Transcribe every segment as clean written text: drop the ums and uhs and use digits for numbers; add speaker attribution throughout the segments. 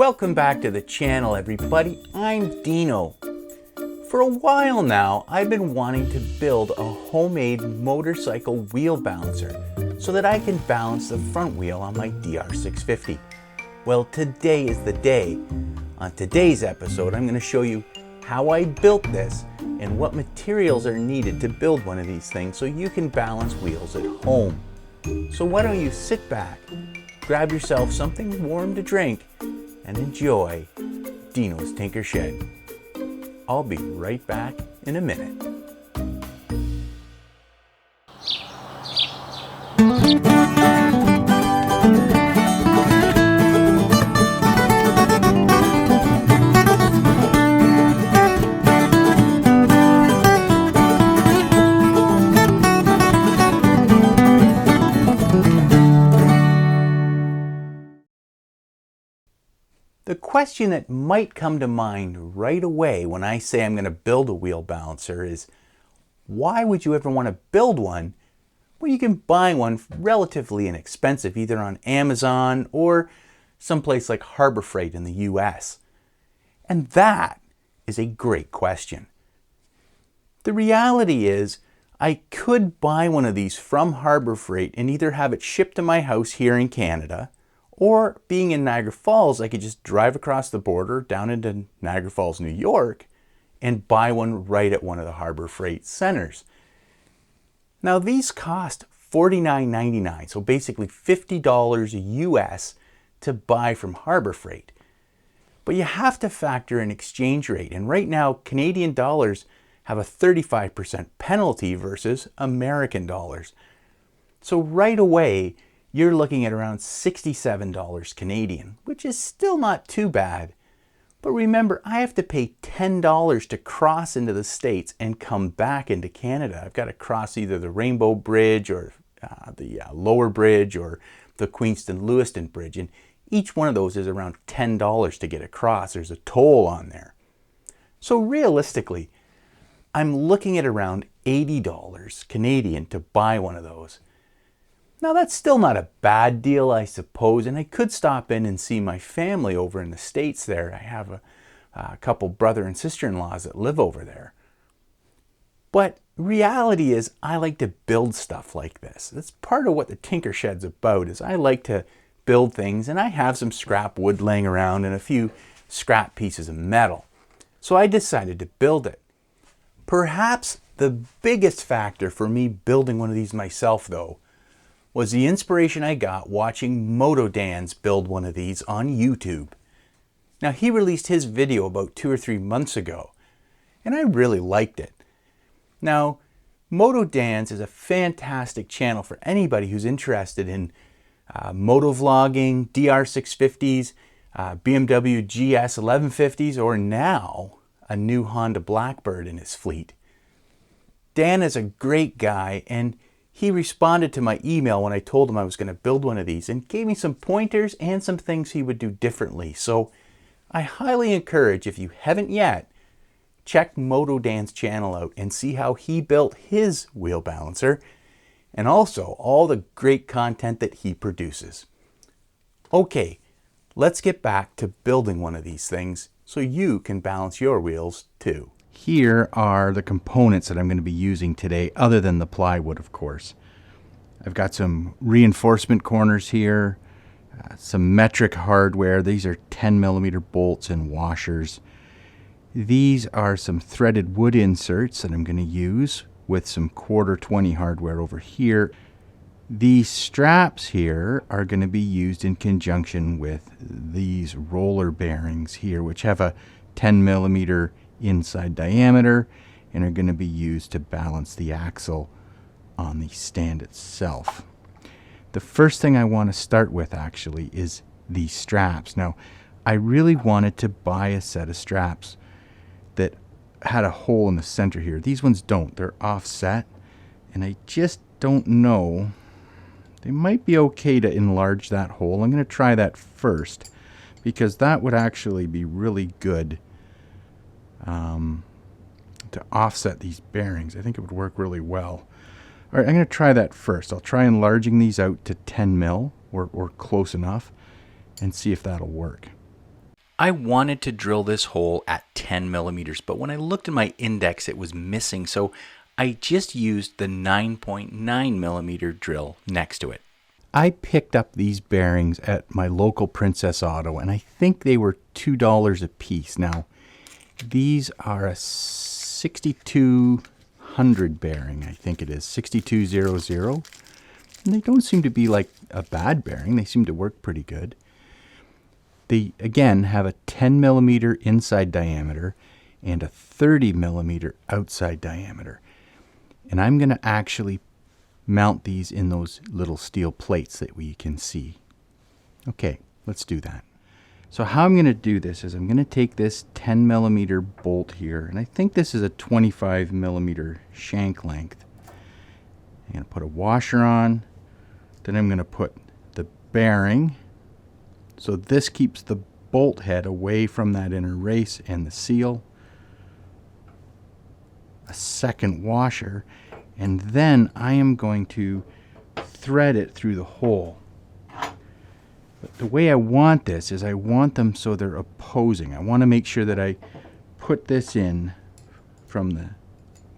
Speaker 1: Welcome back to the channel, everybody. I'm Dino. For a while now, I've been wanting to build a homemade motorcycle wheel balancer so that I can balance the front wheel on my Dr650. Well, today is the day. On today's episode, I'm going to show you how I built this and what materials are needed to build one of these things so you can balance wheels at home. So why don't you sit back, grab yourself something warm to drink, and enjoy Dino's Tinker Shed. I'll be right back in a minute. The question that might come to mind right away when I say I'm going to build a wheel balancer is, why would you ever want to build one when you can buy one relatively inexpensive, either on Amazon or someplace like Harbor Freight in the US? And that is a great question. The reality is, I could buy one of these from Harbor Freight and either have it shipped to my house here in Canada, or being in Niagara Falls, I could just drive across the border down into Niagara Falls, New York, and buy one right at one of the Harbor Freight centers. Now these cost $49.99, so basically $50 US to buy from Harbor Freight. But you have to factor in exchange rate, and right now Canadian dollars have a 35% penalty versus American dollars. So right away, you're looking at around $67 Canadian, which is still not too bad. But remember, I have to pay $10 to cross into the States and come back into Canada. I've got to cross either the Rainbow Bridge or the Lower Bridge or the Queenston-Lewiston Bridge. And each one of those is around $10 to get across. There's a toll on there. So realistically, I'm looking at around $80 Canadian to buy one of those. Now that's still not a bad deal, I suppose, and I could stop in and see my family over in the States there. I have a couple brother and sister-in-laws that live over there. But reality is, I like to build stuff like this. That's part of what the Tinker Shed's about, is I like to build things, and I have some scrap wood laying around and a few scrap pieces of metal. So I decided to build it. Perhaps the biggest factor for me building one of these myself, though, was the inspiration I got watching Moto Dans build one of these on YouTube. Now, he released his video about 2 or 3 months ago, and I really liked it. Now, Moto Dans is a fantastic channel for anybody who's interested in moto vlogging, Dr650s, BMW GS 1150s, or now a new Honda Blackbird in his fleet. Dan is a great guy, and he responded to my email when I told him I was going to build one of these and gave me some pointers and some things he would do differently. So I highly encourage, if you haven't yet, check Moto Dan's channel out and see how he built his wheel balancer and also all the great content that he produces. Okay, let's get back to building one of these things so you can balance your wheels too. Here are the components that I'm going to be using today, other than the plywood, of course. I've got some reinforcement corners here, some metric hardware. These are 10mm bolts and washers. These are some threaded wood inserts that I'm going to use with some 1/4-20 hardware over here. These straps here are going to be used in conjunction with these roller bearings here, which have a 10mm inside diameter and are going to be used to balance the axle on the stand itself. The first thing I want to start with actually is these straps. Now, I really wanted to buy a set of straps that had a hole in the center here. These ones don't. They're offset, and I just don't know. They might be okay to enlarge that hole. I'm going to try that first because that would actually be really good to offset these bearings. I think it would work really well. All right, I'm going to try that first. I'll try enlarging these out to 10 mil or close enough and see if that'll work. I wanted to drill this hole at 10 millimeters, but when I looked at my index, it was missing, so I just used the 9.9 millimeter drill next to it. I picked up these bearings at my local Princess Auto, and I think they were $2 a piece. Now, these are a 6200 bearing, I think it is, 6200. And they don't seem to be like a bad bearing. They seem to work pretty good. They, again, have a 10 millimeter inside diameter and a 30 millimeter outside diameter. And I'm going to actually mount these in those little steel plates that we can see. Okay, let's do that. So how I'm going to do this is I'm going to take this 10 millimeter bolt here, and I think this is a 25 millimeter shank length. I'm going to put a washer on, then I'm going to put the bearing. So this keeps the bolt head away from that inner race and the seal. A second washer, and then I am going to thread it through the hole. But the way I want this is I want them so they're opposing. I want to make sure that I put this in from the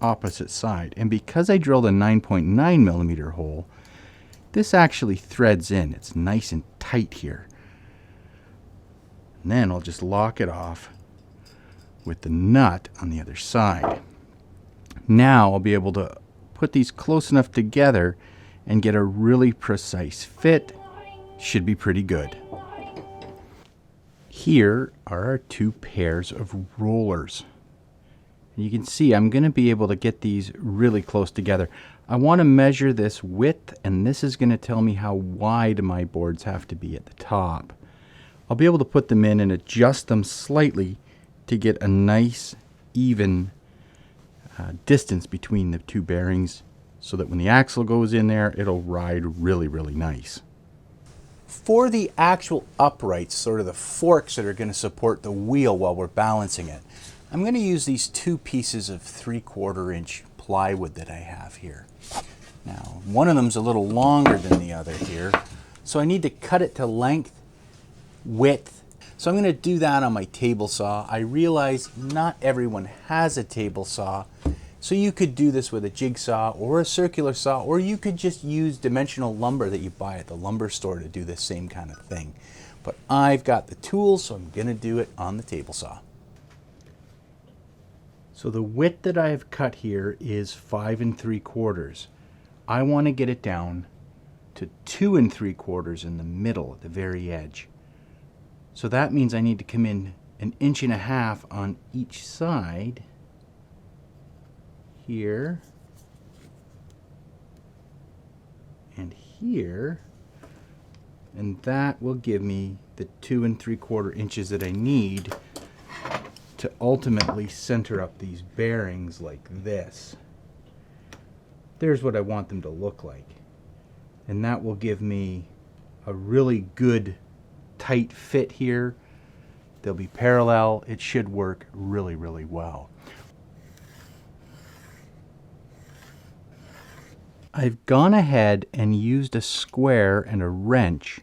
Speaker 1: opposite side. And because I drilled a 9.9 millimeter hole, this actually threads in. It's nice and tight here. And then I'll just lock it off with the nut on the other side. Now I'll be able to put these close enough together and get a really precise fit. Should be pretty good. Here are our two pairs of rollers. And you can see I'm going to be able to get these really close together. I want to measure this width, and this is going to tell me how wide my boards have to be at the top. I'll be able to put them in and adjust them slightly to get a nice, even distance between the two bearings so that when the axle goes in there, it'll ride really, really nice. For the actual uprights, sort of the forks that are going to support the wheel while we're balancing it, I'm going to use these two pieces of 3/4 inch plywood that I have here. Now, one of them's a little longer than the other here, so I need to cut it to length, width. So I'm going to do that on my table saw. I realize not everyone has a table saw, so you could do this with a jigsaw or a circular saw, or you could just use dimensional lumber that you buy at the lumber store to do the same kind of thing. But I've got the tools, so I'm going to do it on the table saw. So the width that I have cut here is 5 3/4. I want to get it down to 2 3/4 in the middle at the very edge. So that means I need to come in 1.5 inches on each side here and here, and that will give me the 2 3/4 inches that I need to ultimately center up these bearings like this. There's what I want them to look like, and that will give me a really good tight fit here. They'll be parallel. It should work really, really well. I've gone ahead and used a square and a wrench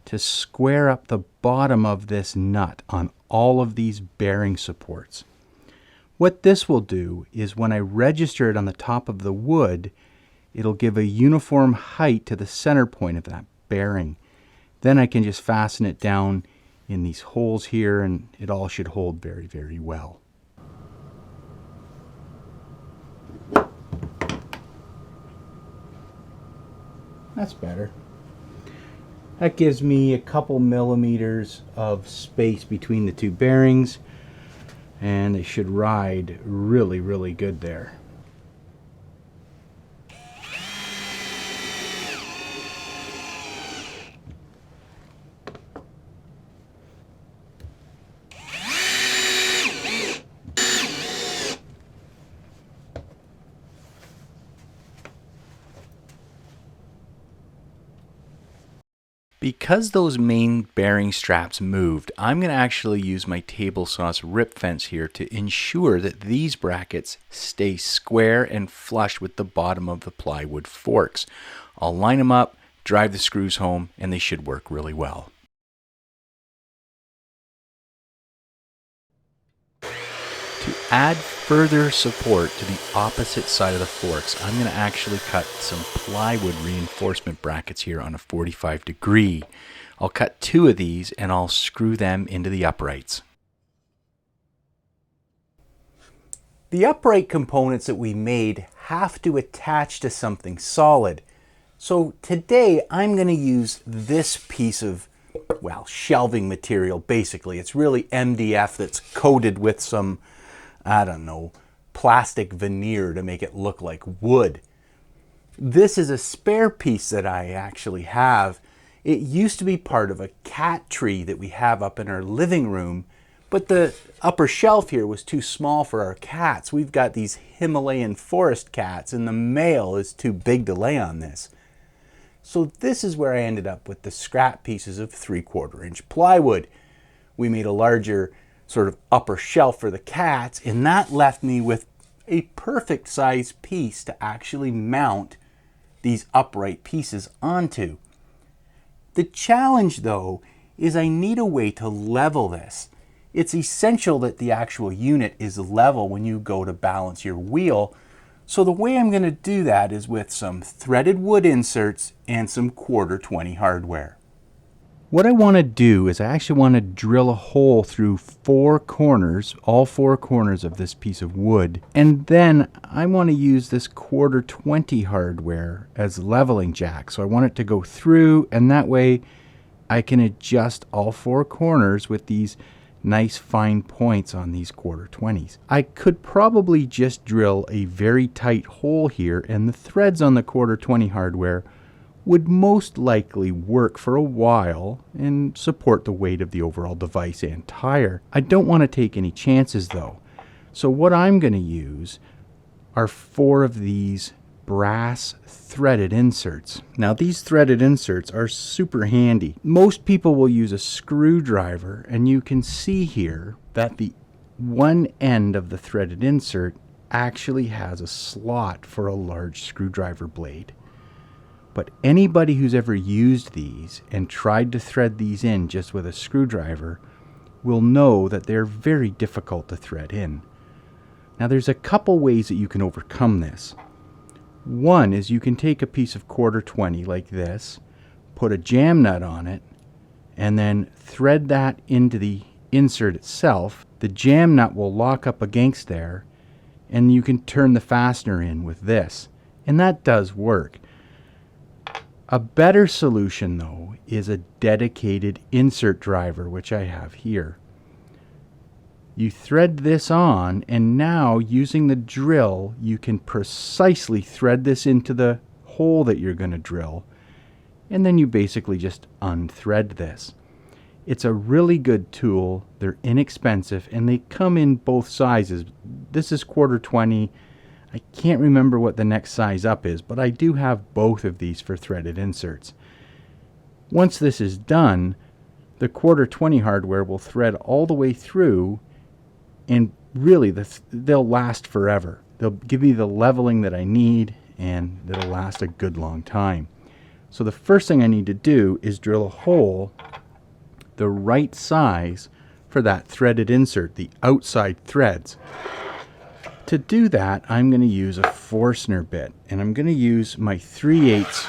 Speaker 1: to square up the bottom of this nut on all of these bearing supports. What this will do is when I register it on the top of the wood, it'll give a uniform height to the center point of that bearing. Then I can just fasten it down in these holes here, and it all should hold very, very well. That's better. That gives me a couple millimeters of space between the two bearings, and they should ride really, really good there. Because those main bearing straps moved, I'm going to actually use my table saw's rip fence here to ensure that these brackets stay square and flush with the bottom of the plywood forks. I'll line them up, drive the screws home, and they should work really well. add further support to the opposite side of the forks, I'm going to actually cut some plywood reinforcement brackets here on a 45 degree. I'll cut 2 of these and I'll screw them into the uprights. The upright components that we made have to attach to something solid. So today I'm going to use this piece of, well, shelving material basically. It's really MDF that's coated with some, I don't know, plastic veneer to make it look like wood. This is a spare piece that I actually have. It used to be part of a cat tree that we have up in our living room, but the upper shelf here was too small for our cats. We've got these Himalayan forest cats and the male is too big to lay on this. So this is where I ended up with the scrap pieces of 3/4 inch plywood. We made a larger sort of upper shelf for the cats, and that left me with a perfect size piece to actually mount these upright pieces onto. The challenge though is I need a way to level this. It's essential that the actual unit is level when you go to balance your wheel. So the way I'm going to do that is with some threaded wood inserts and some 1/4-20 hardware. What I want to do is I actually want to drill a hole through 4 corners, all 4 corners of this piece of wood, and then I want to use this 1/4-20 hardware as leveling jack. So I want it to go through, and that way I can adjust all 4 corners with these nice fine points on these 1/4-20s. I could probably just drill a very tight hole here, and the threads on the 1/4-20 hardware would most likely work for a while and support the weight of the overall device and tire. I don't want to take any chances though. So what I'm going to use are 4 of these brass threaded inserts. Now these threaded inserts are super handy. Most people will use a screwdriver, and you can see here that the one end of the threaded insert actually has a slot for a large screwdriver blade. But anybody who's ever used these and tried to thread these in just with a screwdriver will know that they're very difficult to thread in. Now there's a couple ways that you can overcome this. One is you can take a piece of 1/4-20 like this, put a jam nut on it, and then thread that into the insert itself. The jam nut will lock up against there, and you can turn the fastener in with this. And that does work. A better solution though is a dedicated insert driver, which I have here. You thread this on, and now using the drill you can precisely thread this into the hole that you're going to drill, and then you basically just unthread this. It's a really good tool. They're inexpensive and they come in both sizes. This is 1/4-20. I can't remember what the next size up is, but I do have both of these for threaded inserts. Once this is done, the 1/4-20 hardware will thread all the way through, and really they'll last forever. They'll give me the leveling that I need, and it'll last a good long time. So the first thing I need to do is drill a hole the right size for that threaded insert, the outside threads. To do that, I'm going to use a Forstner bit, and I'm going to use my 3/8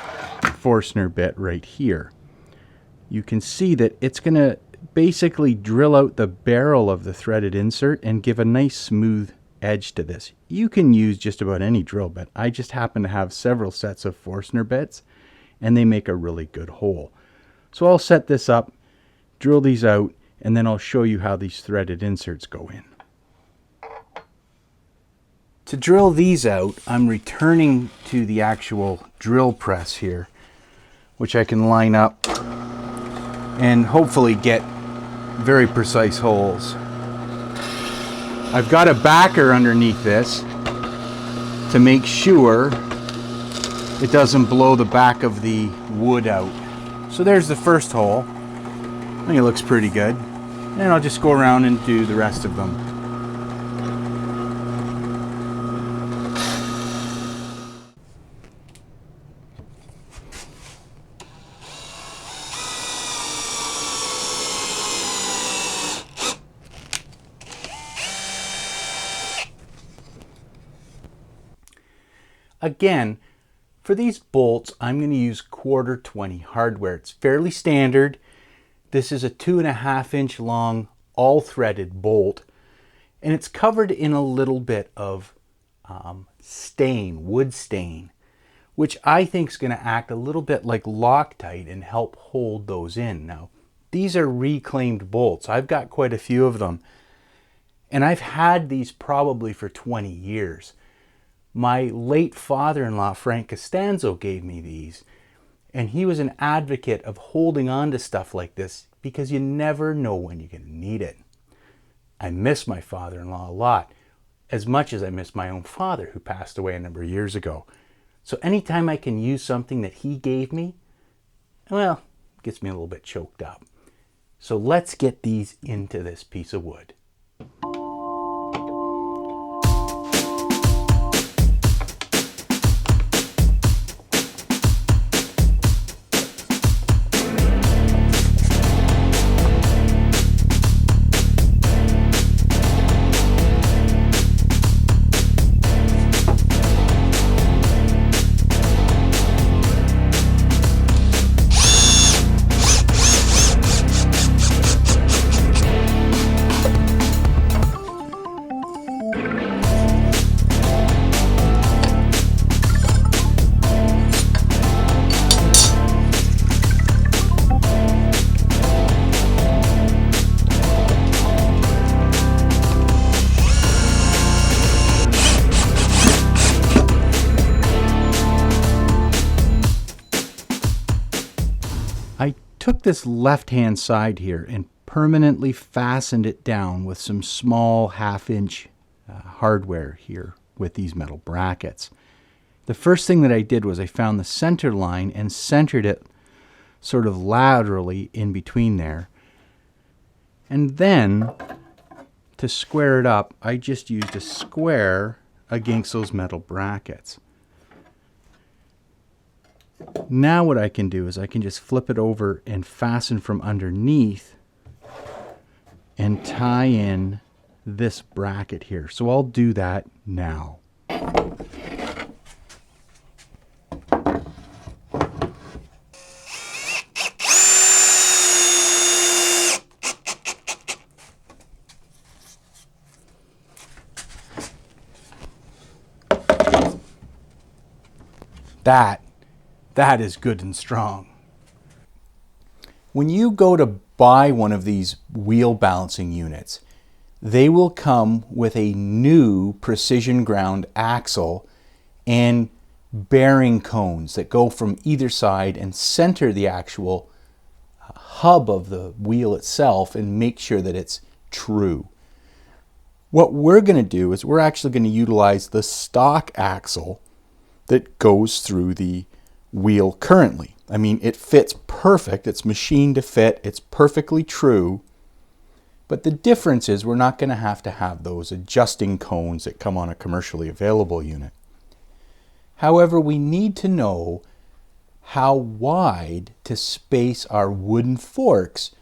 Speaker 1: Forstner bit right here. You can see that it's going to basically drill out the barrel of the threaded insert and give a nice smooth edge to this. You can use just about any drill bit. I just happen to have several sets of Forstner bits, and they make a really good hole. So I'll set this up, drill these out, and then I'll show you how these threaded inserts go in. To drill these out, I'm returning to the actual drill press here, which I can line up and hopefully get very precise holes. I've got a backer underneath this to make sure it doesn't blow the back of the wood out. So there's the first hole. I think it looks pretty good. And I'll just go around and do the rest of them. Again, for these bolts, I'm going to use 1/4 20 hardware. It's fairly standard. This is a 2.5-inch long, all threaded bolt, and it's covered in a little bit of stain, wood stain, which I think is going to act a little bit like Loctite and help hold those in. Now, these are reclaimed bolts. I've got quite a few of them, and I've had these probably for 20 years. My late father-in-law, Frank Costanzo, gave me these, and he was an advocate of holding on to stuff like this because you never know when you're going to need it. I miss my father-in-law a lot, as much as I miss my own father, who passed away a number of years ago. So anytime I can use something that he gave me, well, it gets me a little bit choked up. So let's get these into this piece of wood. I took this left-hand side here and permanently fastened it down with some small 1/2-inch hardware here with these metal brackets. The first thing that I did was I found the center line and centered it sort of laterally in between there. And then, to square it up, I just used a square against those metal brackets. Now what I can do is I can just flip it over and fasten from underneath and tie in this bracket here. So I'll do that now. That is good and strong. When you go to buy one of these wheel balancing units, they will come with a new precision ground axle and bearing cones that go from either side and center the actual hub of the wheel itself and make sure that it's true. What we're going to do is we're actually going to utilize the stock axle that goes through the wheel currently. I mean, it fits perfect. It's machined to fit. It's perfectly true. But the difference is we're not going to have those adjusting cones that come on a commercially available unit. However, we need to know how wide to space our wooden forks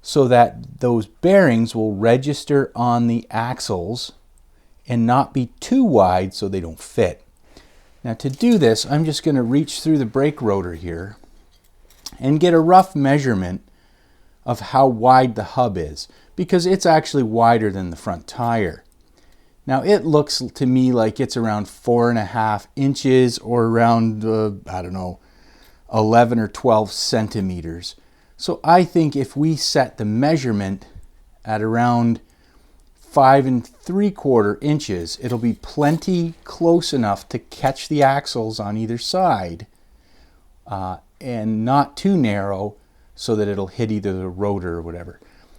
Speaker 1: so that those bearings will register on the axles and not be too wide so they don't fit. Now to do this, I'm just going to reach through the brake rotor here and get a rough measurement of how wide the hub is, because it's actually wider than the front tire. Now it looks to me like it's around 4.5 inches or around, I don't know, 11 or 12 centimeters. So I think if we set the measurement at around 5 3/4 inches, it'll be plenty close enough to catch the axles on either side and not too narrow so that it'll hit either the rotor or whatever.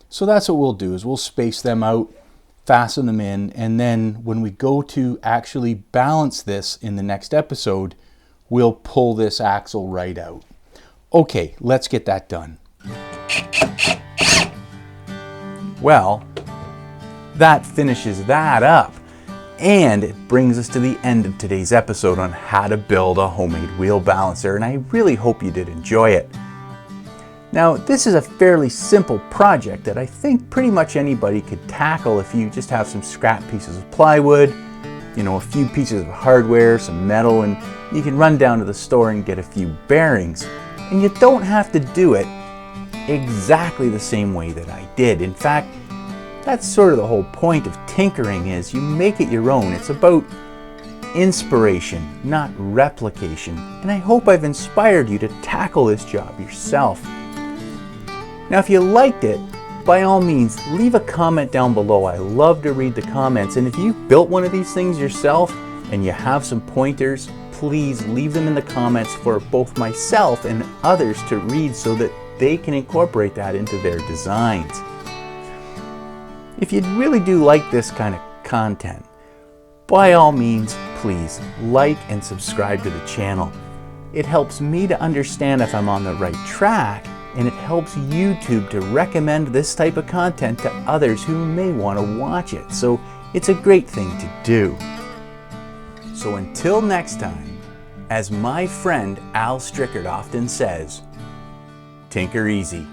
Speaker 1: So that's what we'll do, is we'll space them out, fasten them in, and then when we go to actually balance this in the next episode, we'll pull this axle right out. Okay, let's get that done. Well, that finishes that up, and it brings us to the end of today's episode on how to build a homemade wheel balancer, and I really hope you did enjoy it. Now, this is a fairly simple project that I think pretty much anybody could tackle if you just have some scrap pieces of plywood, a few pieces of hardware, some metal, and you can run down to the store and get a few bearings. And you don't have to do it exactly the same way that I did. In fact, that's sort of the whole point of tinkering, is you make it your own. It's about inspiration, not replication. And I hope I've inspired you to tackle this job yourself. Now, if you liked it, by all means, leave a comment down below. I love to read the comments. And if you built one of these things yourself and you have some pointers, please leave them in the comments for both myself and others to read so that they can incorporate that into their designs. If you really do like this kind of content, by all means, please like and subscribe to the channel. It helps me to understand if I'm on the right track, and it helps YouTube to recommend this type of content to others who may want to watch it. So it's a great thing to do. So until next time, as my friend Al Strickard often says, tinker easy.